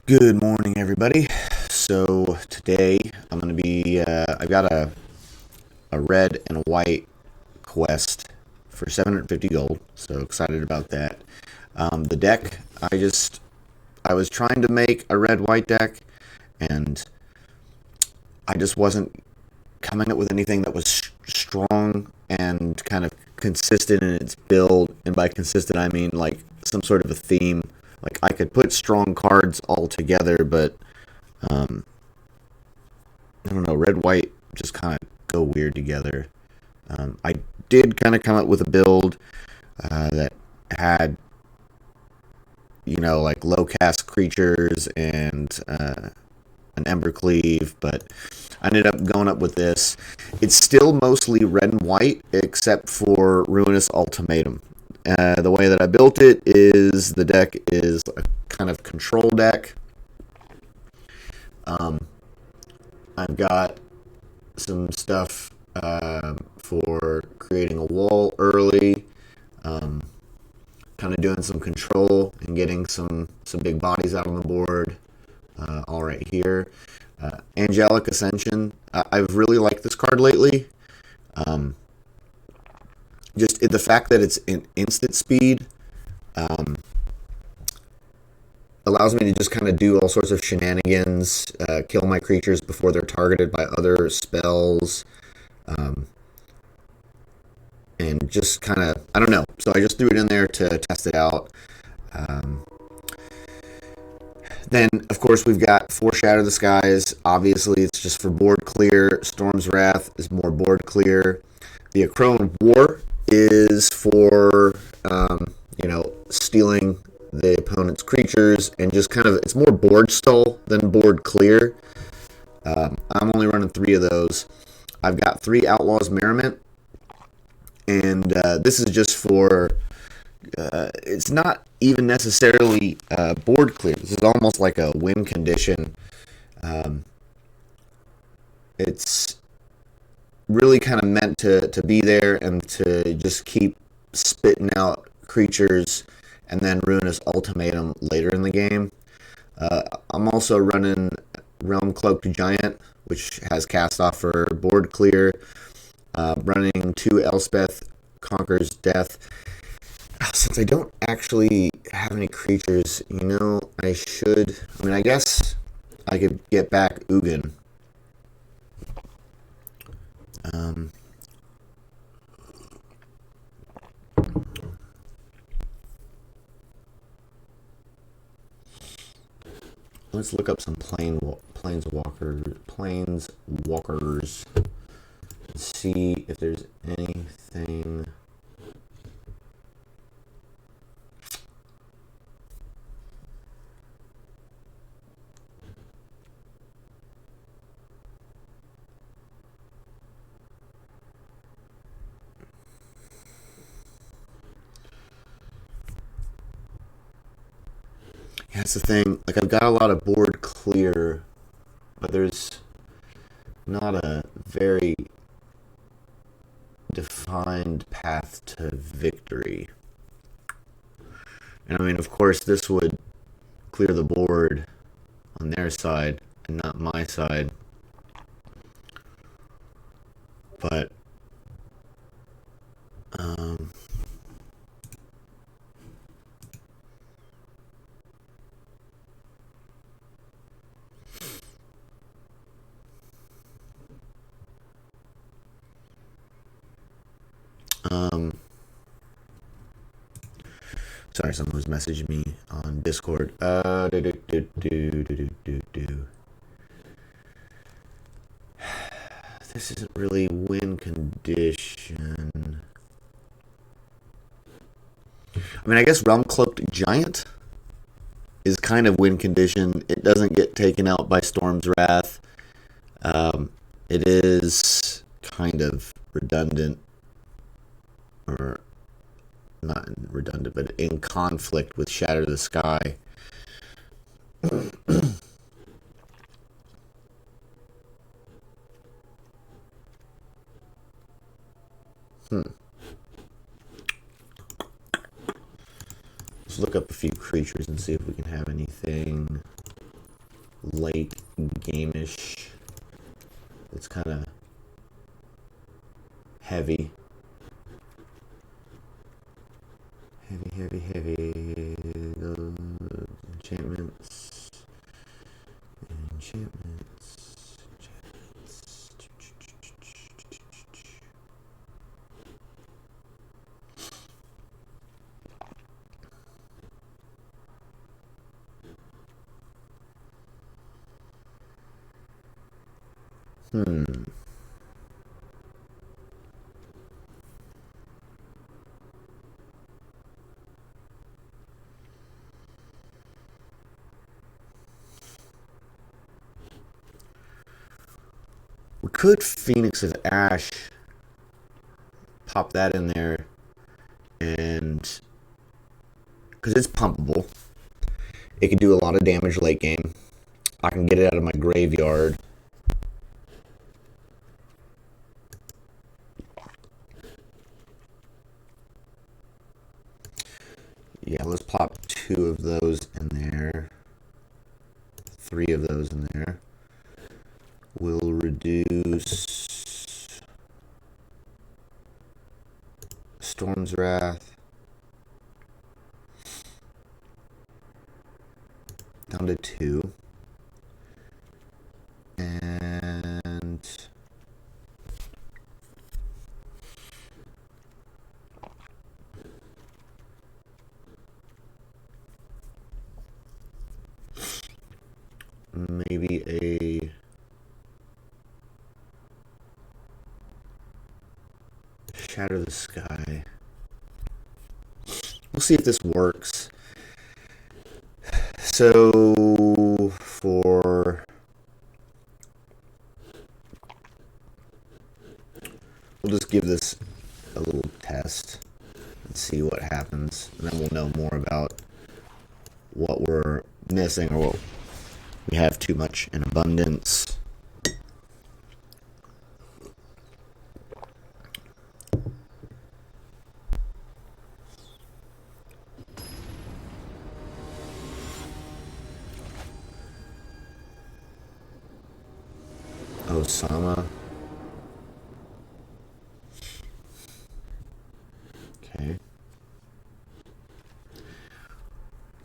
Good morning, everybody. So today I'm going to be, I've got a red and a white quest for 750 gold, so excited about that. The deck, I was trying to make a red-white deck, and I just wasn't coming up with anything that was strong and kind of consistent in its build, and by consistent I mean like some sort of a theme. Like, I could put strong cards all together, but, I don't know, red-white just kind of go weird together. I did kind of come up with a build that had, like low-cast creatures and an Embercleave, but I ended up going up with this. It's still mostly red and white, except for Ruinous Ultimatum. The way that I built it is the deck is a kind of control deck. I've got some stuff for creating a wall early, kind of doing some control and getting some big bodies out on the board. All right here. Angelic Ascension. I've really liked this card lately. Just the fact that it's in instant speed allows me to just kind of do all sorts of shenanigans, kill my creatures before they're targeted by other spells, and just kind of, I don't know. So I just threw it in there to test it out. Then, of course, we've got 4 Shatter the Skies. Obviously, it's just for board clear. Storm's Wrath is more board clear. The Akroan War is for, stealing the opponent's creatures, and just kind of, it's more board stall than board clear. I'm only running 3 of those. I've got 3 Outlaws Merriment, and this is just for, it's not even necessarily board clear. This is almost like a win condition. It's really kind of meant to be there and to just keep spitting out creatures, and then Ruinous Ultimatum later in the game. I'm also running Realm-Cloaked Giant, which has cast off for board clear. Running 2 Elspeth, Conquers Death. Since I don't actually have any creatures, I should... I guess I could get back Ugin. Let's look up some planeswalkers and see if there's anything. That's the thing. Like, I've got a lot of board clear, but there's not a very defined path to victory. And of course, this would clear the board on their side and not my side. But sorry, someone was messaging me on Discord. This isn't really win condition. I guess Realm-Cloaked Giant is kind of win condition. It doesn't get taken out by Storm's Wrath. It is kind of redundant, or not redundant, but in conflict with Shatter the Sky. Let's look up a few creatures and see if we can have anything. late game-ish. It's kind of heavy. Heavy. Enchantments. We could Phoenix of Ash, pop that in there, and because it's pumpable, it can do a lot of damage late game. I can get it out of my graveyard. Yeah, let's plop 2 of those in there. 3 of those in there. We'll reduce Storm's Wrath down to 2. And maybe a Shatter the Sky. We'll see if this works. So we'll just give this a little test and see what happens, and then we'll know more about what we're missing or what we have too much in abundance. Osama. Okay.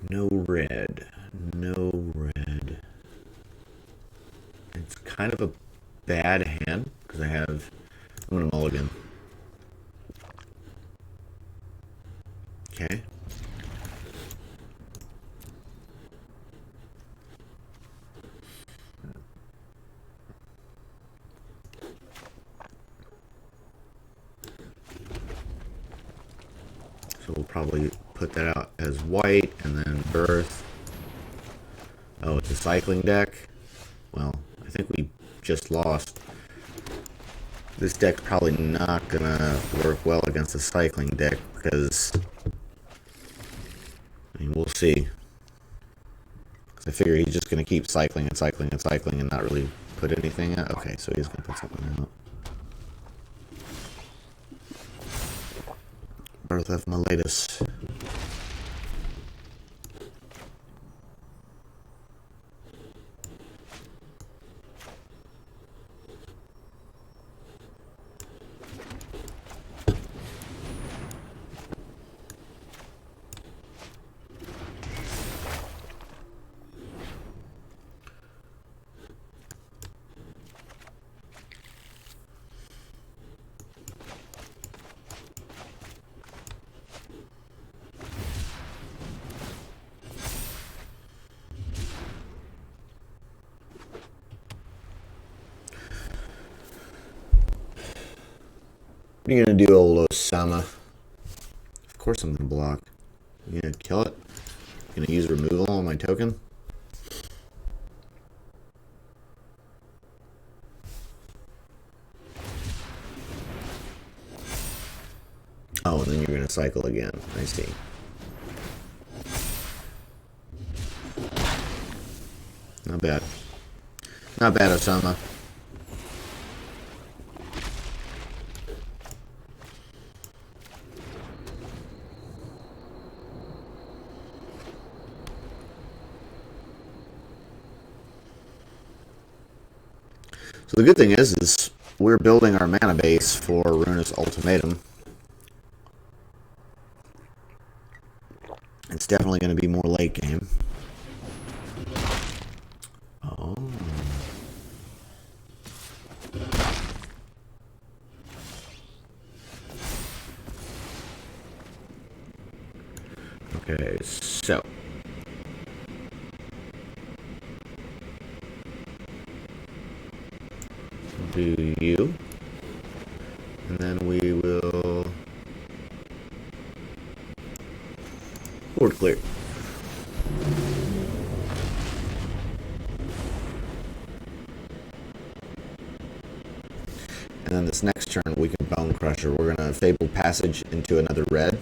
No red. It's kind of a bad hand because I'm going to mulligan. Okay. So we'll probably put that out as white and then Birth. Oh, it's a cycling deck? Well, I think we just lost. This deck's probably not gonna work well against a cycling deck because, I mean, we'll see. Because I figure he's just gonna keep cycling and not really put anything out. Okay, so he's gonna put something out. Birth of Meletis. What are you gonna do, old Osama? Of course I'm gonna block. You gonna kill it? Gonna use removal on my token? Oh, and then you're gonna cycle again. I see. Not bad. Not bad, Osama. So the good thing is we're building our mana base for Ruinous Ultimatum. It's definitely going to be more late game. Oh. Okay, so do you, and then we will board clear. And then this next turn we can Bonecrusher. We're going to Fabled Passage into another red,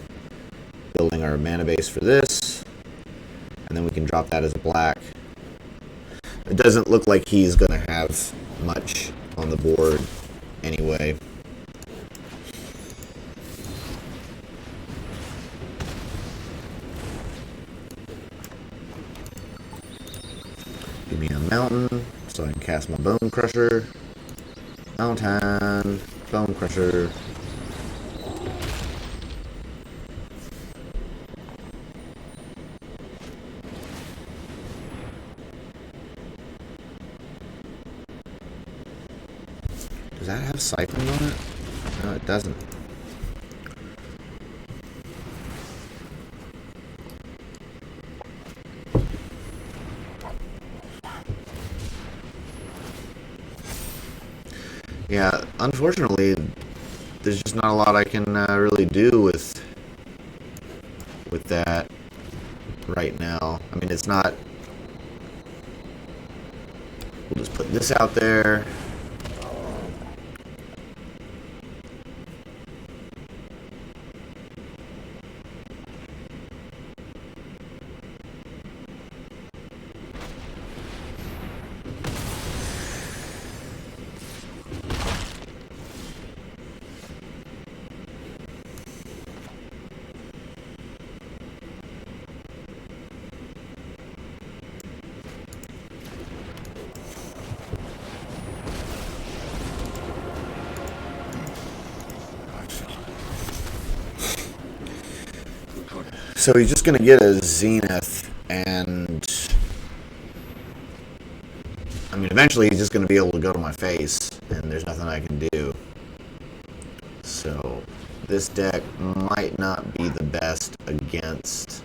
building our mana base for this, and then we can drop that as a black. It doesn't look like he's going to have much on the board anyway. Give me a mountain so I can cast my Bonecrusher. Mountain, Bonecrusher. Does that have cycling on it? No, it doesn't. Yeah, unfortunately, there's just not a lot I can really do with that right now. I mean, it's not. We'll just put this out there. So he's just going to get a Zenith, and I mean, eventually he's just going to be able to go to my face, and there's nothing I can do. So this deck might not be the best against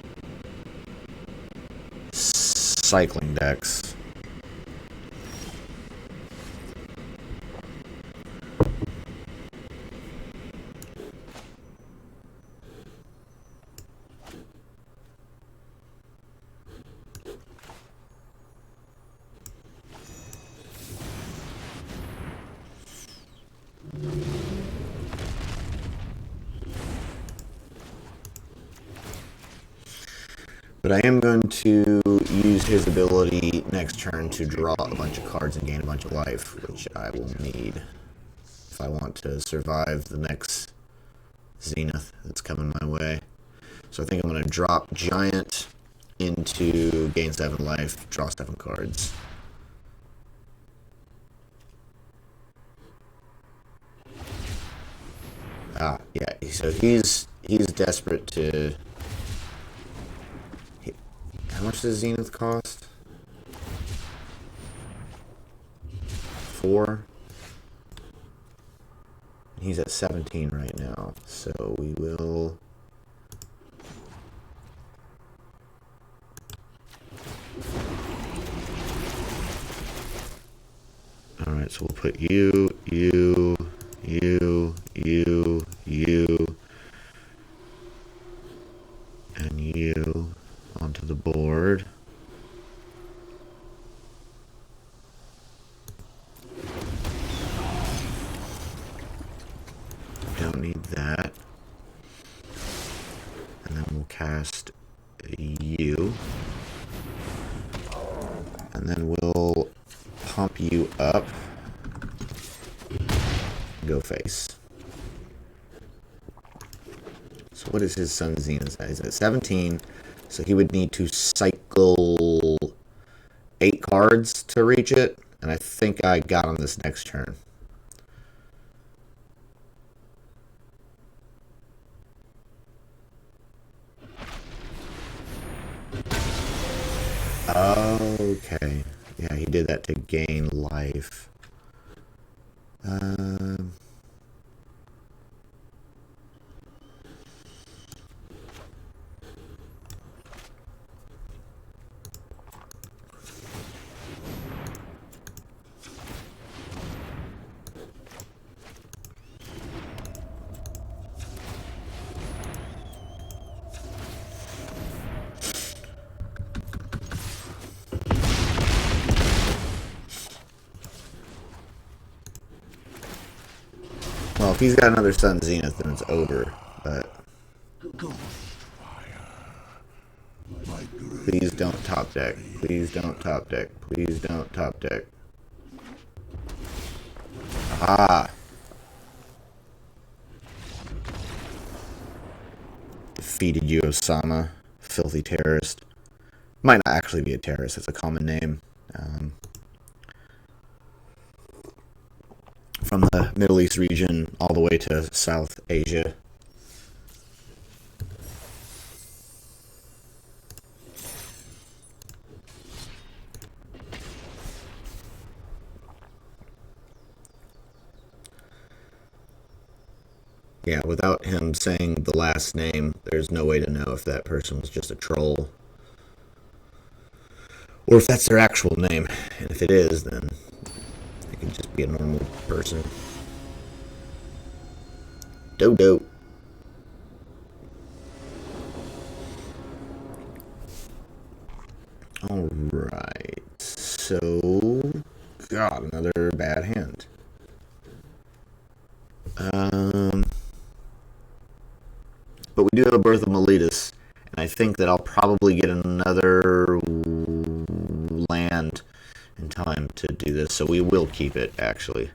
cycling decks. But I am going to use his ability next turn to draw a bunch of cards and gain a bunch of life, which I will need if I want to survive the next Zenith that's coming my way. So I think I'm going to drop Giant into gain 7 life, draw 7 cards. Ah, yeah, so he's desperate to... How much does Zenith cost? 4? He's at 17 right now, so we will... Alright, so we'll put you, and you onto the board. Don't need that. And then we'll cast you. And then we'll pump you up. Go face. So what is his Sun Zenith size? At 17, so he would need to cycle 8 cards to reach it. And I think I got on this next turn. Okay. Yeah, he did that to gain life. Well, if he's got another Sun Zenith, then it's over. But please don't top deck. Please don't top deck. Please don't top deck. Ah. Defeated you, Osama. Filthy terrorist. Might not actually be a terrorist. It's a common name. From the Middle East region all the way to South Asia. Yeah, without him saying the last name, there's no way to know if that person was just a troll. Or if that's their actual name. And if it is, then it could just be a normal person. Dodo. Alright. So, God, another bad hand. But we do have a Birth of Meletis, and I think that I'll probably get another land in time to do this, so we will keep it, actually.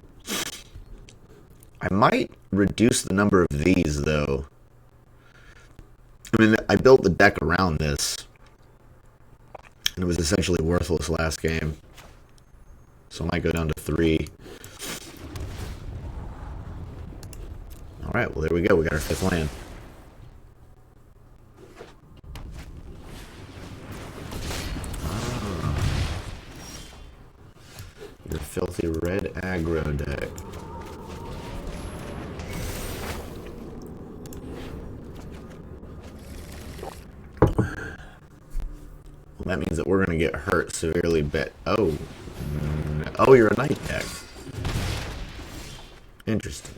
I might reduce the number of these, though. I mean, I built the deck around this, and it was essentially worthless last game. So I might go down to 3. Alright, well there we go, we got our 5th land. Your filthy red aggro deck. Well, that means that we're going to get hurt severely. Oh, you're a knight deck. Interesting.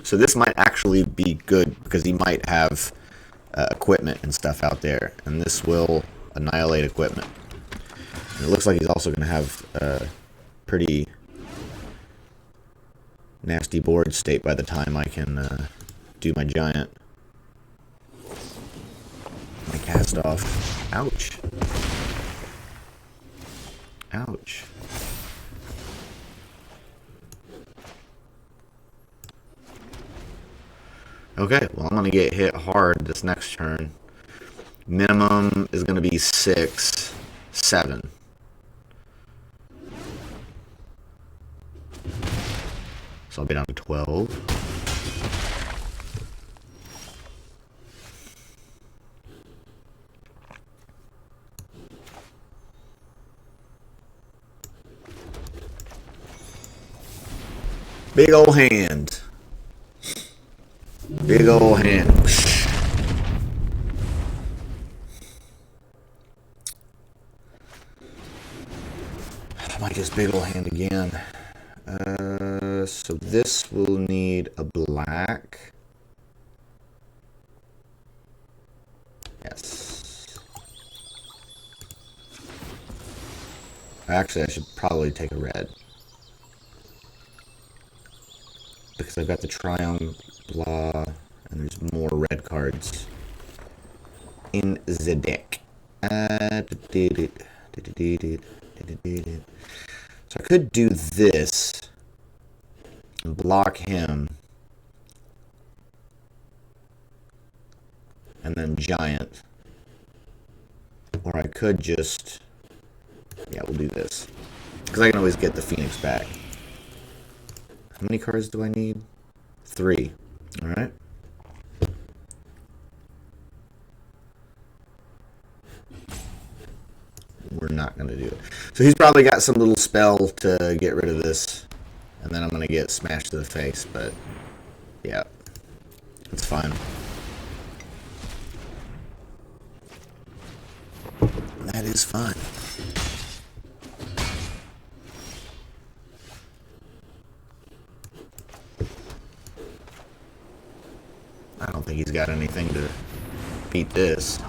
So this might actually be good because he might have equipment and stuff out there, and this will annihilate equipment. And it looks like he's also going to have a pretty nasty board state by the time I can do my giant. My cast off. Ouch. Ouch. Okay, well, I'm going to get hit hard this next turn. Minimum is going to be 6, 7. So I'll be down to 12. Big ol' hand. Big ol' hand. I might just big ol' hand again. So this will need a black. Yes. Actually, I should probably take a red. Because I've got the Triumph, blah, and there's more red cards in the deck. So I could do this and block him. and then Giant. Or I could just... Yeah, we'll do this. Because I can always get the Phoenix back. How many cards do I need? 3. Alright. We're not going to do it. So he's probably got some little spell to get rid of this. And then I'm going to get smashed to the face. But, yeah. It's fine. That is fine. I don't think he's got anything to beat this.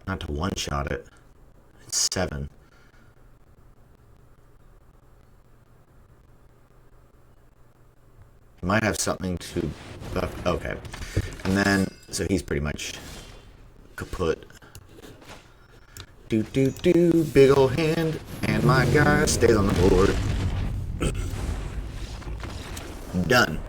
Not to one-shot it. It's 7. He might have something to... Okay. And then, so he's pretty much kaput. Do, big ol' hand, and my guy stays on the board. Done.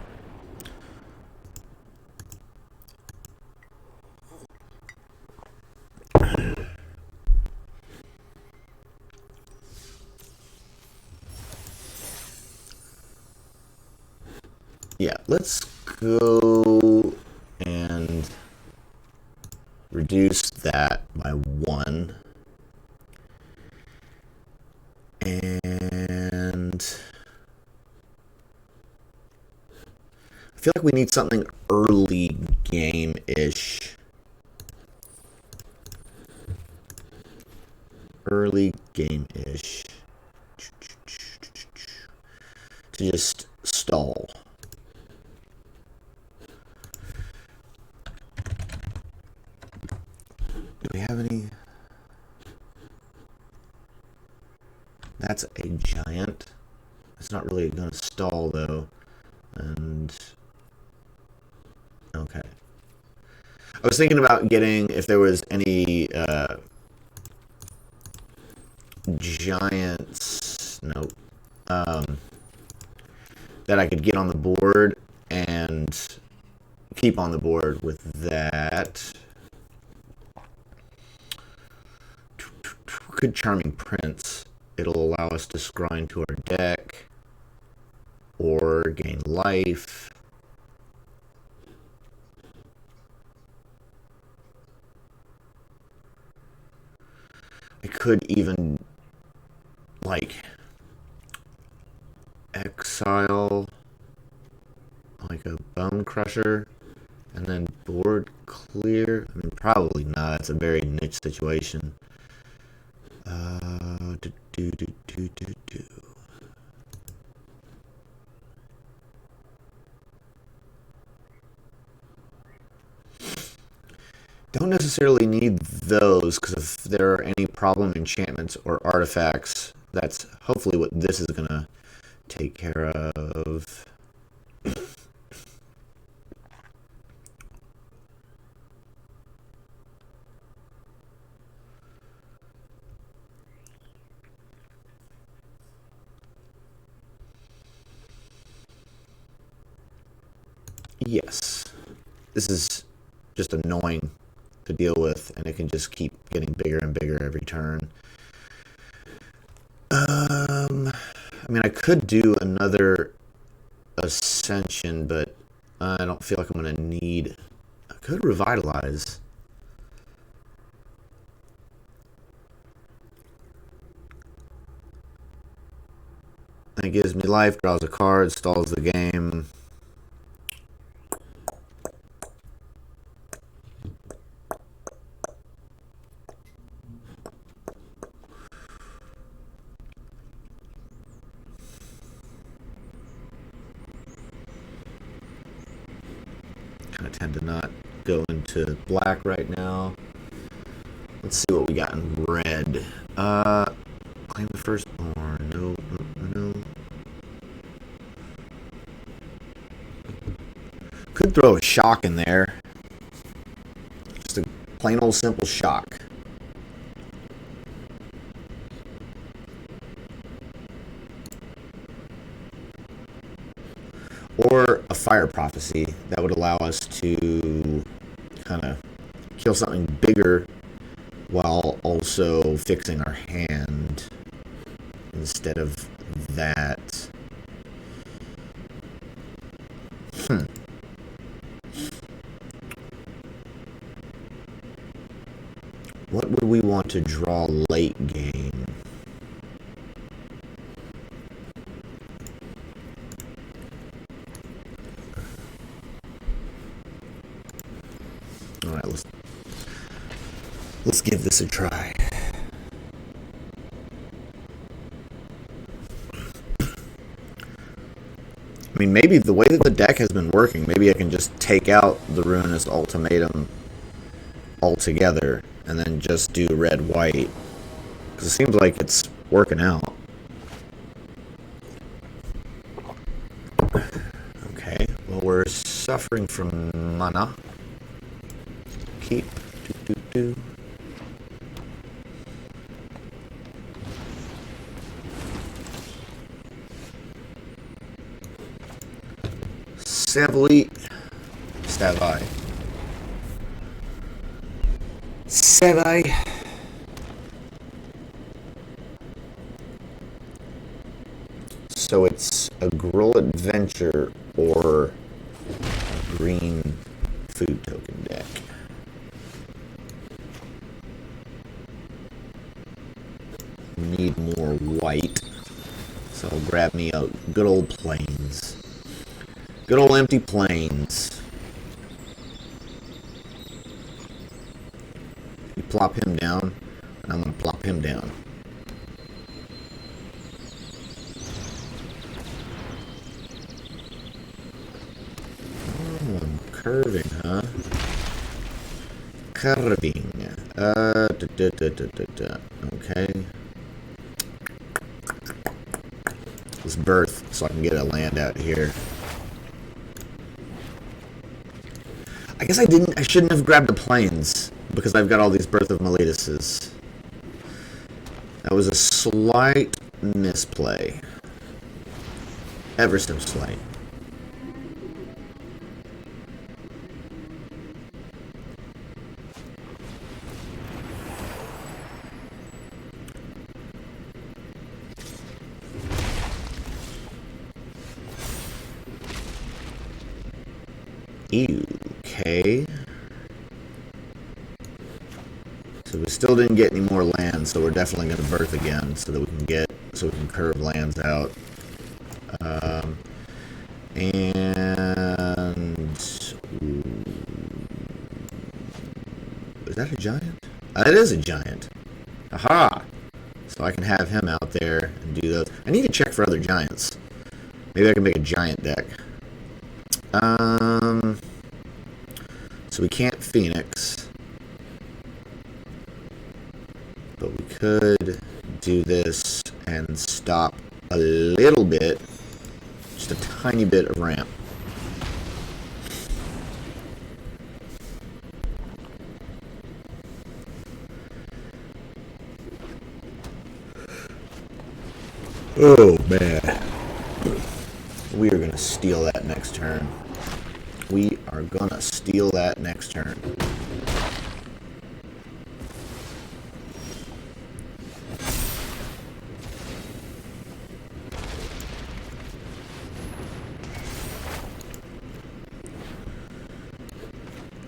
Yeah, let's go and reduce that by 1. And I feel like we need something early game-ish. Early game-ish. To just stall. Do we have any? That's a giant. It's not really going to stall, though. And... okay. I was thinking about getting, if there was any giants... nope. That I could get on the board and keep on the board with that. Good Charming Prince. It'll allow us to scry into our deck or gain life. I could even like exile like a Bonecrusher and then board clear. I mean, probably not. It's a very niche situation. Don't necessarily need those, because if there are any problem enchantments or artifacts, that's hopefully what this is going to take care of. Yes. This is just annoying to deal with, and it can just keep getting bigger and bigger every turn. I mean, I could do another Ascension, but I don't feel like I'm going to need... I could Revitalize. It gives me life, draws a card, stalls the game. Kind of tend to not go into black right now. Let's see what we got in red. Claim the Firstborn. No, no. Could throw a shock in there. Just a plain old simple shock. or a fire prophecy that would allow us to kind of kill something bigger while also fixing our hand instead of that. What would we want to draw late game? Alright, let's give this a try. I mean, maybe the way that the deck has been working, maybe I can just take out the Ruinous Ultimatum altogether and then just do red-white. Because it seems like it's working out. Okay, well, we're suffering from mana. Keep. Savly. So it's a Gruul Adventure or a green food token deck. Need more white, so I'll grab me a good old plains. Good old empty plains. You plop him down, and I'm going to plop him down. Oh, I'm curving, huh? Curving. Okay. Let's birth so I can get a land out here. I guess I shouldn't have grabbed the plains because I've got all these Birth of Meletises. That was a slight misplay. Ever so slight. Okay. So we still didn't get any more lands, so we're definitely going to birth again so that we can curve lands out. Is that a giant? It is a giant. Aha! So I can have him out there and do those. I need to check for other giants. Maybe I can make a giant deck. So we can't Phoenix. But we could do this and stop a little bit, just a tiny bit of ramp. Oh, man. We are going to steal that next turn. We are going to steal that next turn.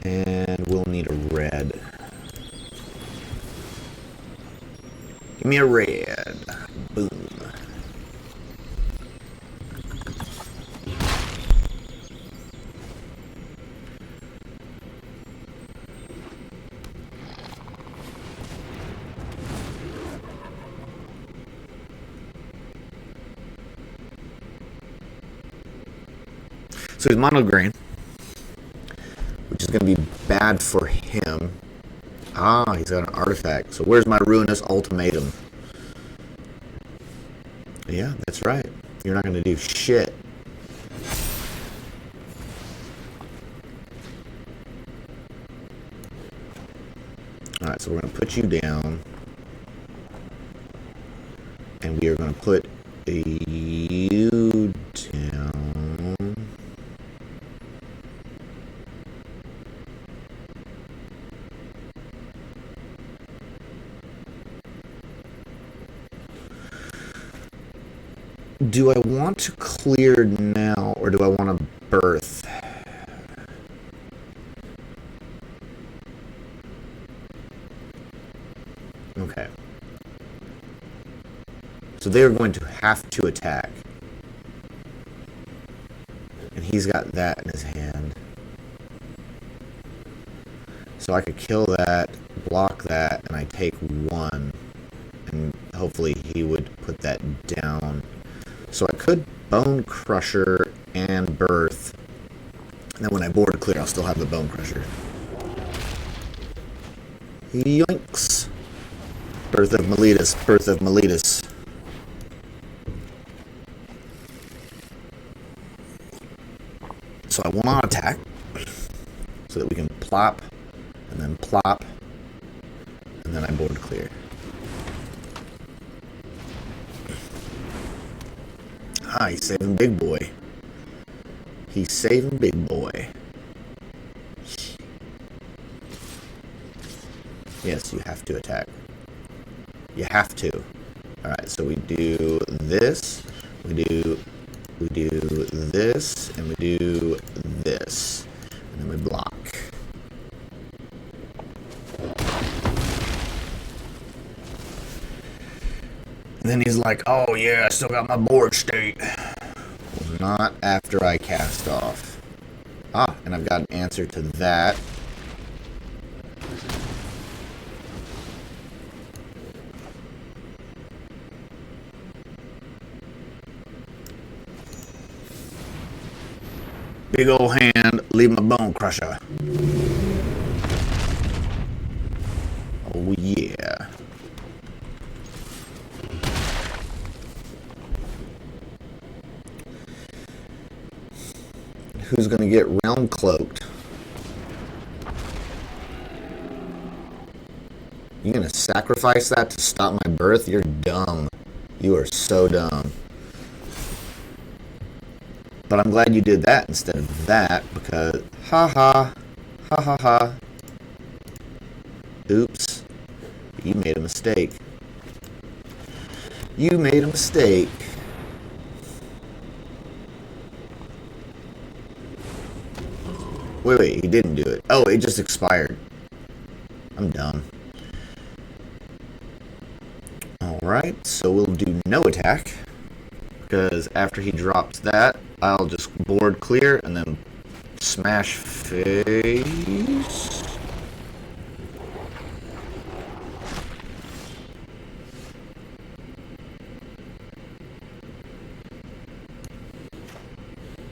And we'll need a red. Give me a red. Boom. So he's mono green, which is going to be bad for him. Ah, he's got an artifact. So where's my Ruinous Ultimatum? Yeah, that's right. You're not going to do shit. Alright, so we're going to put you down. And we are going to put you down. Do I want to clear now, or do I want to birth? Okay. So they are going to have to attack. And he's got that in his hand. So I could kill that, block that, and I take one. And hopefully he would put that down. So I could Bonecrusher and Birth. And then when I board clear, I'll still have the Bonecrusher. Yoinks! Birth of Meletis, Birth of Meletis. So I will not attack. So that we can plop, and then plop, and then I board clear. Ah, he's saving big boy. He's saving big boy. Yes, you have to attack. You have to. Alright, so we do this, we do this, and we do this. And then we block. And then he's like, oh yeah, I still got my board state. Well, not after I cast off. Ah, and I've got an answer to that. Big old hand, leave my Bonecrusher. Oh yeah. Who's gonna get Realm-Cloaked? You gonna sacrifice that to stop my birth? You're dumb. You are so dumb. But I'm glad you did that instead of that, because ha ha ha. Oops. You made a mistake. You made a mistake. Wait, he didn't do it. Oh, it just expired. I'm dumb. Alright, so we'll do no attack. Because after he drops that, I'll just board clear and then smash face.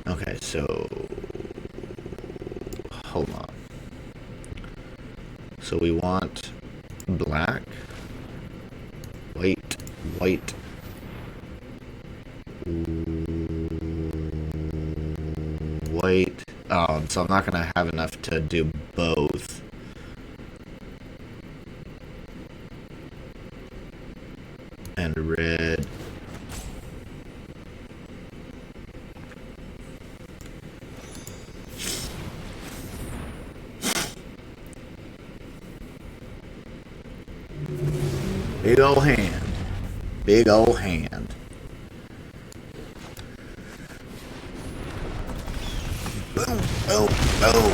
Okay, so hold on. So we want black, white, white, white. So I'm not gonna have enough to do both. And red. Big old hand. Big old hand. Boom, boom, boom.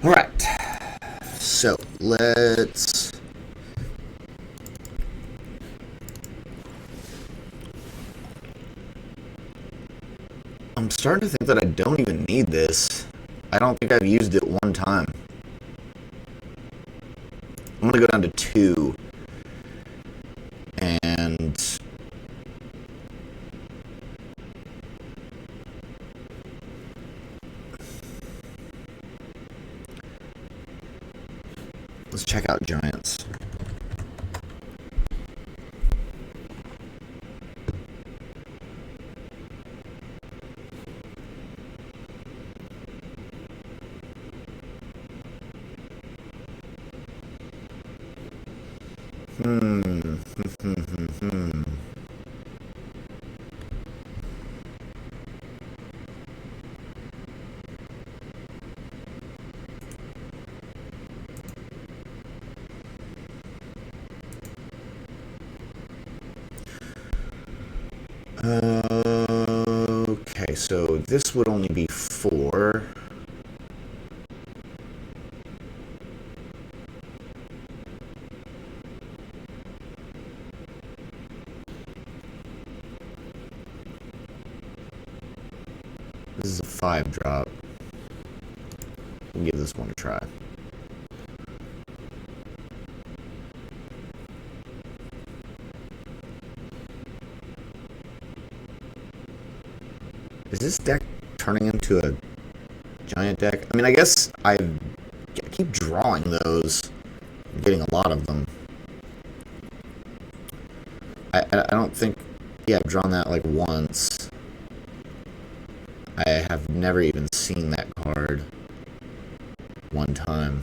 Alright, so let's I'm starting to think that I don't even need this. I don't think I've used it one time. I'm gonna go down to 2. And let's check out giants. Okay, so this would only be 4. This is a 5-drop. We'll give this one a try. Is this deck turning into a giant deck? I mean, I guess I keep drawing those. I'm getting a lot of them. I don't think... Yeah, I've drawn that like once. I have never even seen that card one time.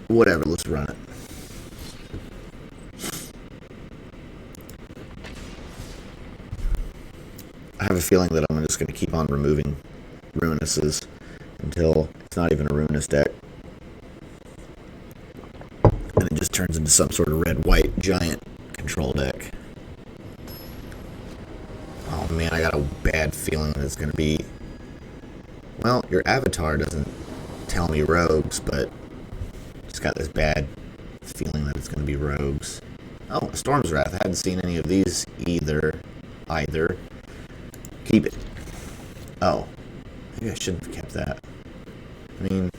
Whatever, let's run it. I have a feeling that I'm just going to keep on removing Ruinouses until it's not even a Ruinous deck. And it just turns into some sort of red-white giant control deck. Oh man, I got a bad feeling that it's going to be... Well, your avatar doesn't tell me rogues, but just got this bad feeling that it's going to be rogues. Oh, a Storm's Wrath. I hadn't seen any of these either. Keep it. Oh. Maybe I shouldn't have kept that. I mean,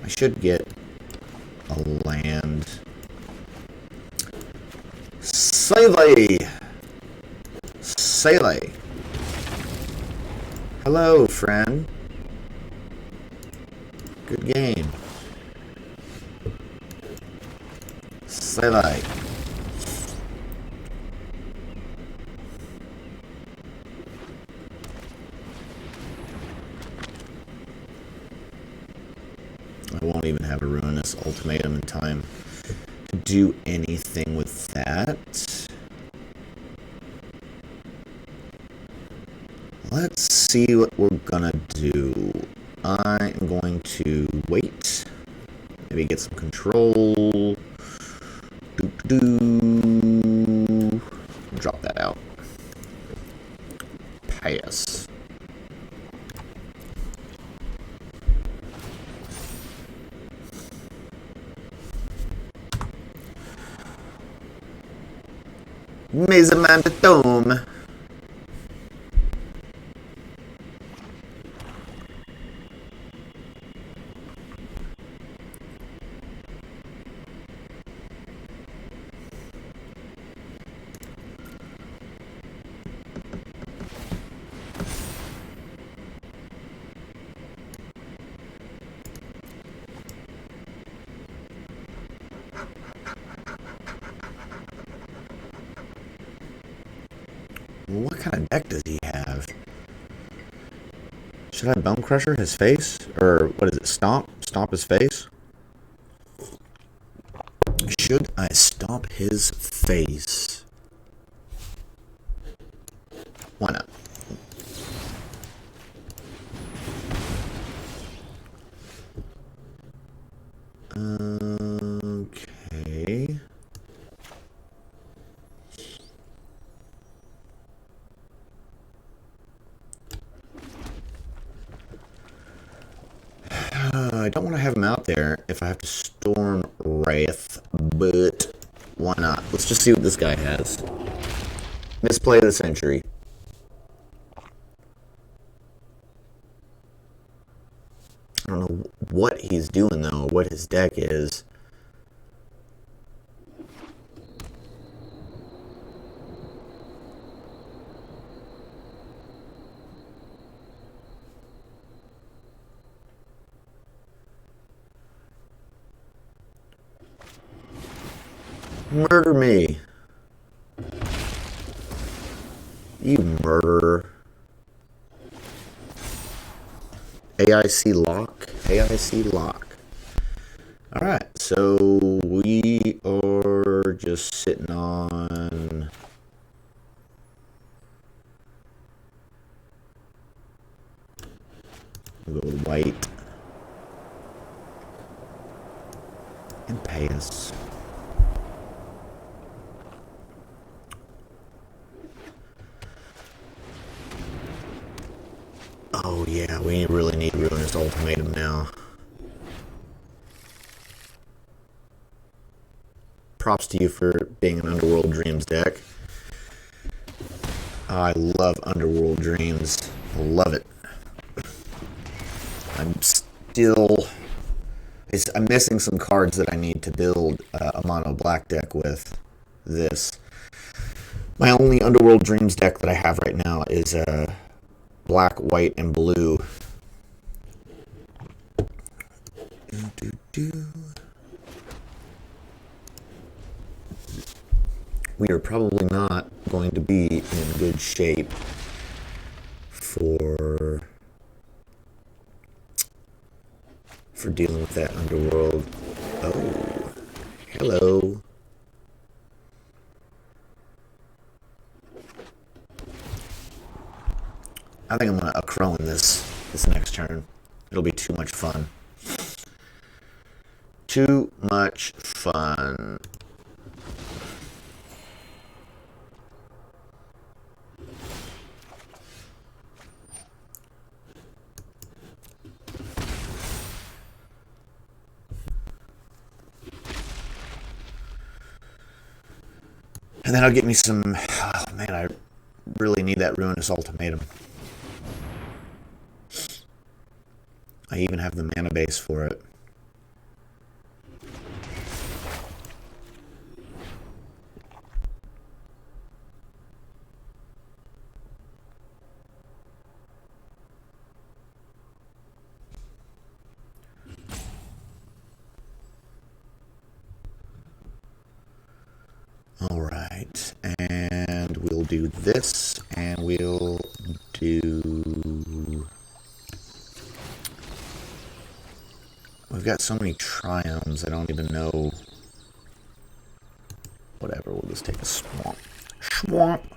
I should get a land. Sele! Sele! Hello, friend. Good game. Sele. I won't even have a Ruinous Ultimatum in time to do anything with that. Let's see what we're gonna do. I am going to wait. Maybe get some control. Drop that out. Pass. Mesomantatome. What kind of deck does he have? Should I Bonecrusher his face? Or what is it? Stomp? Stomp his face? Should I stomp his face? Why not? Okay. I don't want to have him out there if I have to Storm Wrath, but why not? Let's just see what this guy has. Misplay of the century. I don't know what he's doing, though, or what his deck is. Murder me. You murderer. AIC lock. AIC lock. Alright, so we are just sitting on... We'll go with white. And pay us. Oh yeah, we really need Ruinous Ultimatum now. Props to you for being an Underworld Dreams deck. I love Underworld Dreams. I love it. I'm missing some cards that I need to build a mono black deck with this. My only Underworld Dreams deck that I have right now is black, white, and blue. We are probably not going to be in good shape for dealing with that Underworld. Oh, hello. I think I'm going to Akroan this next turn. It'll be too much fun. Too much fun. And then I'll get me some... Oh, man, I really need that Ruinous Ultimatum. I even have the mana base for it. Alright, and we'll do this, and we'll do... We've got so many Triomes, I don't even know... Whatever, we'll just take a swamp. Swamp!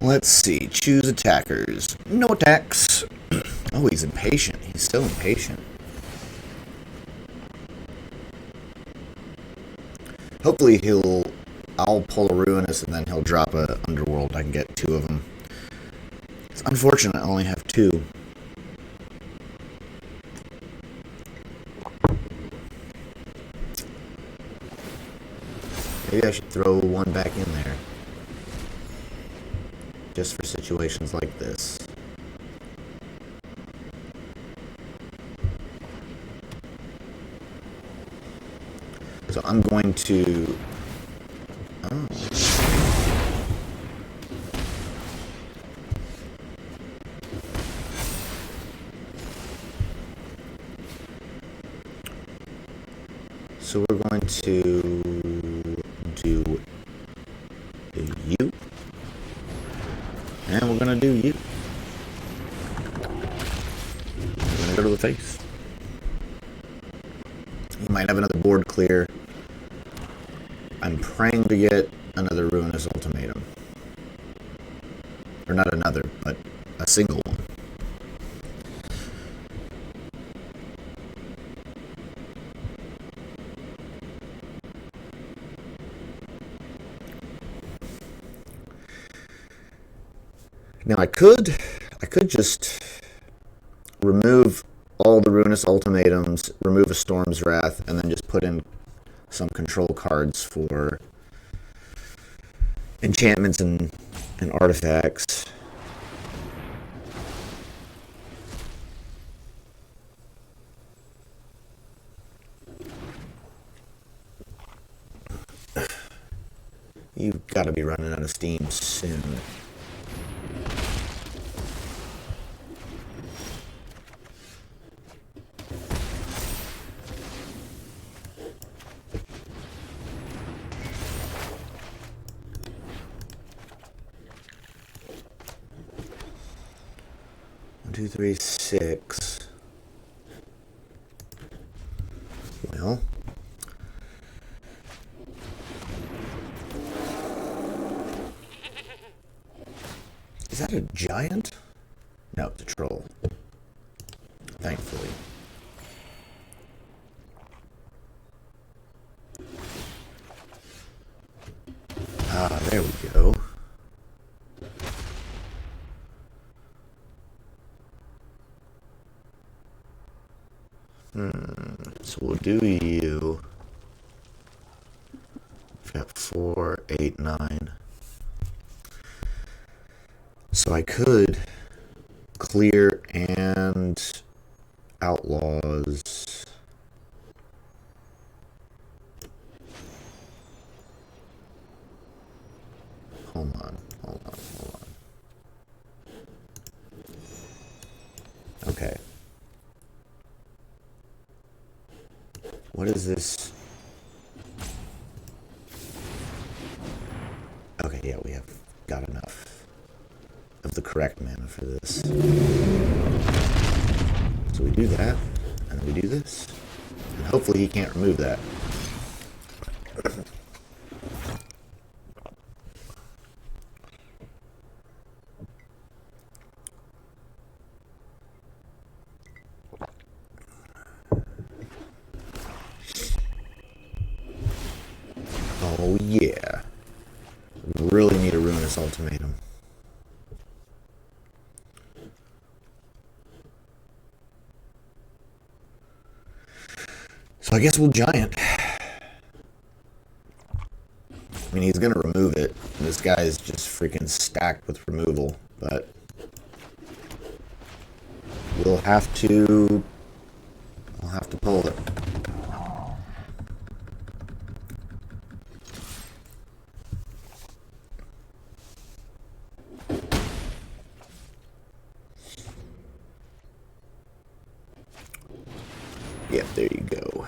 Let's see. Choose attackers. No attacks. Oh, he's impatient. He's still impatient. Hopefully I'll pull a Ruinous and then he'll drop a Underworld. I can get two of them. It's unfortunate I only have two. Maybe I should throw one back in there. Just for situations like this. So I'm going to... Oh. So we're going to do you. And we're going to do you. face. He might have another board clear. I'm praying to get another Ruinous Ultimatum. Or not another, but a single one. Now I could just remove all the Ruinous Ultimatums, remove a Storm's Wrath, and then just put in some control cards for enchantments and artifacts. You've got to be running out of steam soon. One, two, three, 6. Well, is that a giant? No, it's a troll. Thankfully. Ah, there we go. So we'll do you. We've got 4, 8, 9. So I could clear and Outlaws. Hold on. Okay. What is this? Okay, yeah, we have got enough of the correct mana for this. So we do that, and then we do this. And hopefully he can't remove that. Oh yeah. We really need a Ruinous Ultimatum. So I guess we'll Giant. I mean, he's gonna remove it. This guy is just freaking stacked with removal, but we'll have to pull it. Yep, there you go.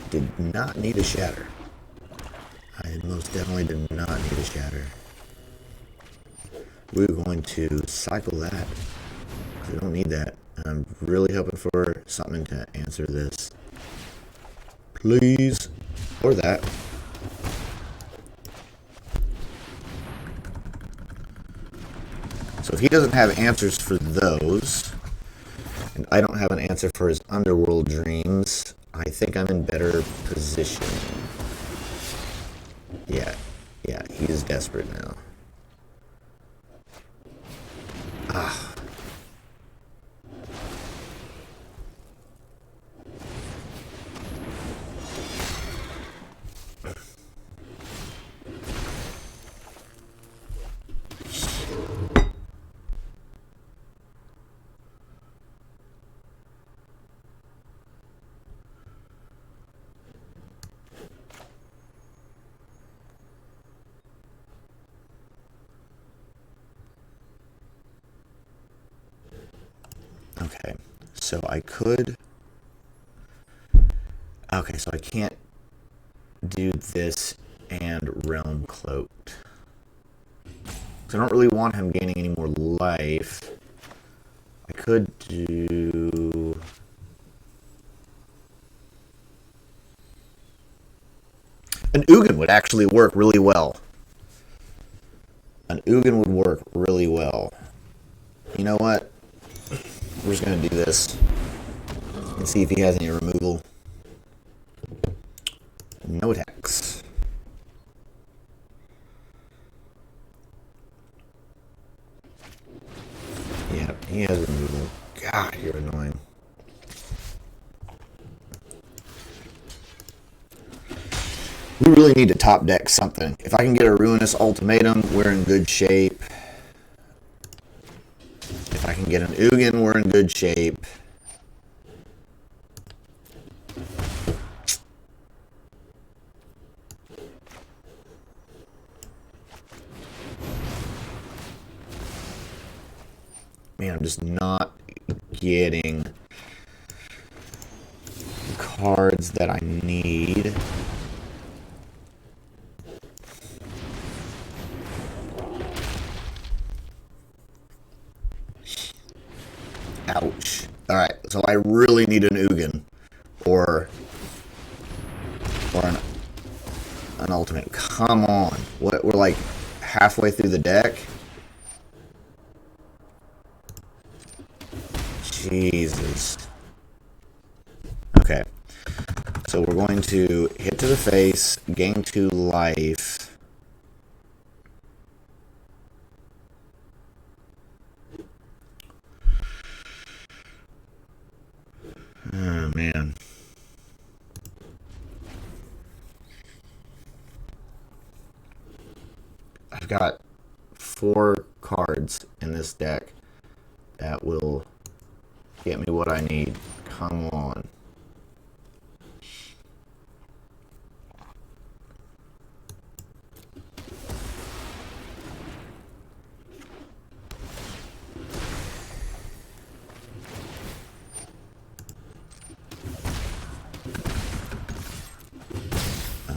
Did not need a shatter. I most definitely did not need a shatter. We're going to cycle that. We don't need that. And I'm really hoping for something to answer this. Please. Or that. So if he doesn't have answers for those, and I don't have an answer for his Underworld Dreams, I think I'm in better position. Yeah, he is desperate now. Ah. Okay, so I could... Okay, so I can't do this and Realm-Cloaked. So I don't really want him gaining any more life. I could do... An Ugin would actually work really well. An Ugin would work really well. You know what? We're just going to do this and see if he has any removal. No attacks. Yeah, he has removal. God, you're annoying. We really need to top deck something. If I can get a Ruinous Ultimatum, we're in good shape. If I can get an Ugin, we're in good shape. Man, I'm just not getting cards that I need. Ouch. Alright, so I really need an Ugin. Or an ultimate. Come on. What, we're like halfway through the deck? Jesus. Okay. So we're going to hit to the face, gain 2 life. Oh, man. I've got 4 cards in this deck that will get me what I need. Come on.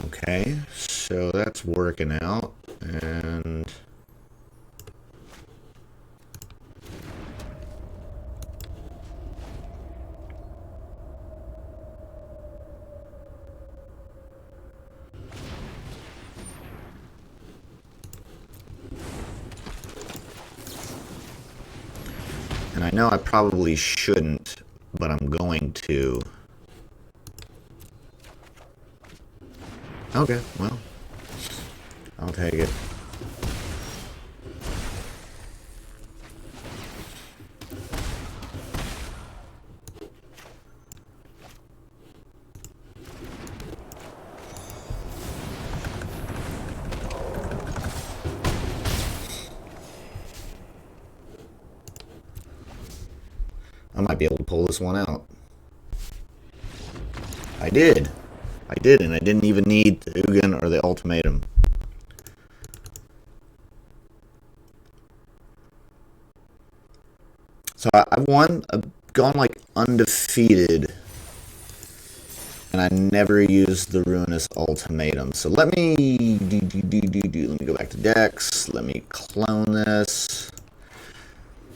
Okay, so that's working out, and I know I probably shouldn't, but I'm going to. Okay, well, I'll take it. I might be able to pull this one out. I did. I did, and I didn't even need the Ugin or the ultimatum. So I've won. I've gone like undefeated, and I never used the Ruinous Ultimatum. So let me let me go back to decks. Let me clone this.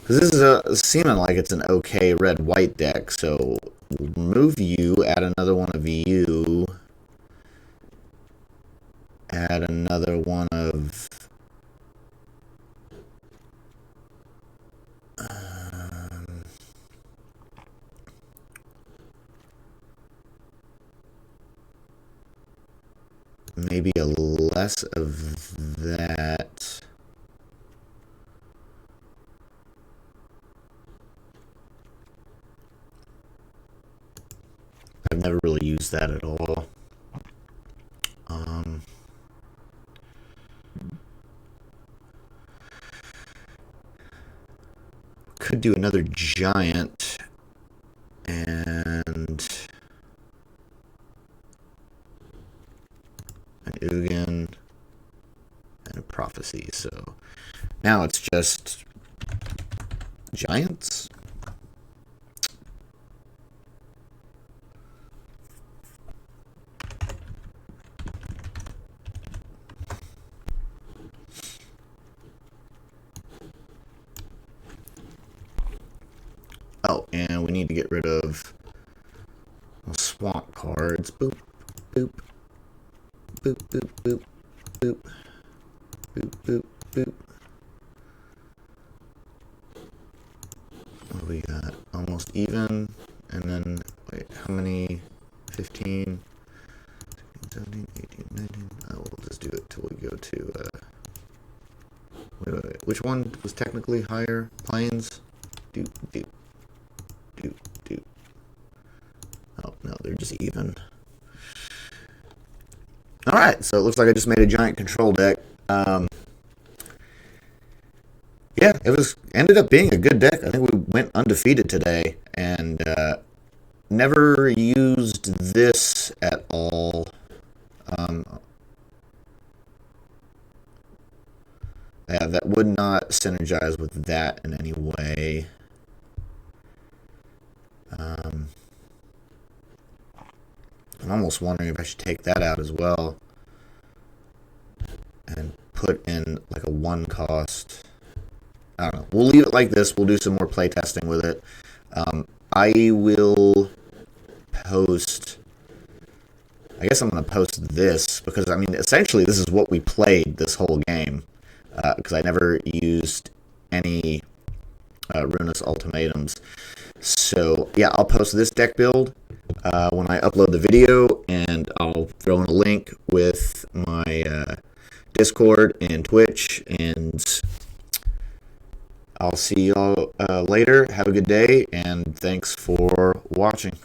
Because this is seeming like it's an okay red-white deck, so we'll remove you, add another one of you, add another one of... maybe a less of that... I've never really used that at all. Could do another giant and an Ugin and a prophecy. So now it's just giants. need to get rid of swamp cards. Boop, boop, boop, boop, boop, boop, boop, boop, boop. What do we got? Almost even. And then, wait, how many? 15, 16, 17, 18, 19. Oh, we'll just do it till we go to, wait. Which one was technically higher? Plains? Doop, doop, doop, doop. Oh, no, they're just even. Alright, so it looks like I just made a giant control deck. Yeah, it ended up being a good deck. I think we went undefeated today, and never used this at all. Yeah, that would not synergize with that in any way. I'm almost wondering if I should take that out as well and put in like a 1 cost. I don't know. We'll leave it like this. We'll do some more play testing with it. I will post... I guess I'm going to post this because, I mean, essentially this is what we played this whole game. Because I never used any Ruinous Ultimatums. So, yeah, I'll post this deck build when I upload the video, and I'll throw in a link with my Discord and Twitch, and I'll see y'all later. Have a good day, and thanks for watching.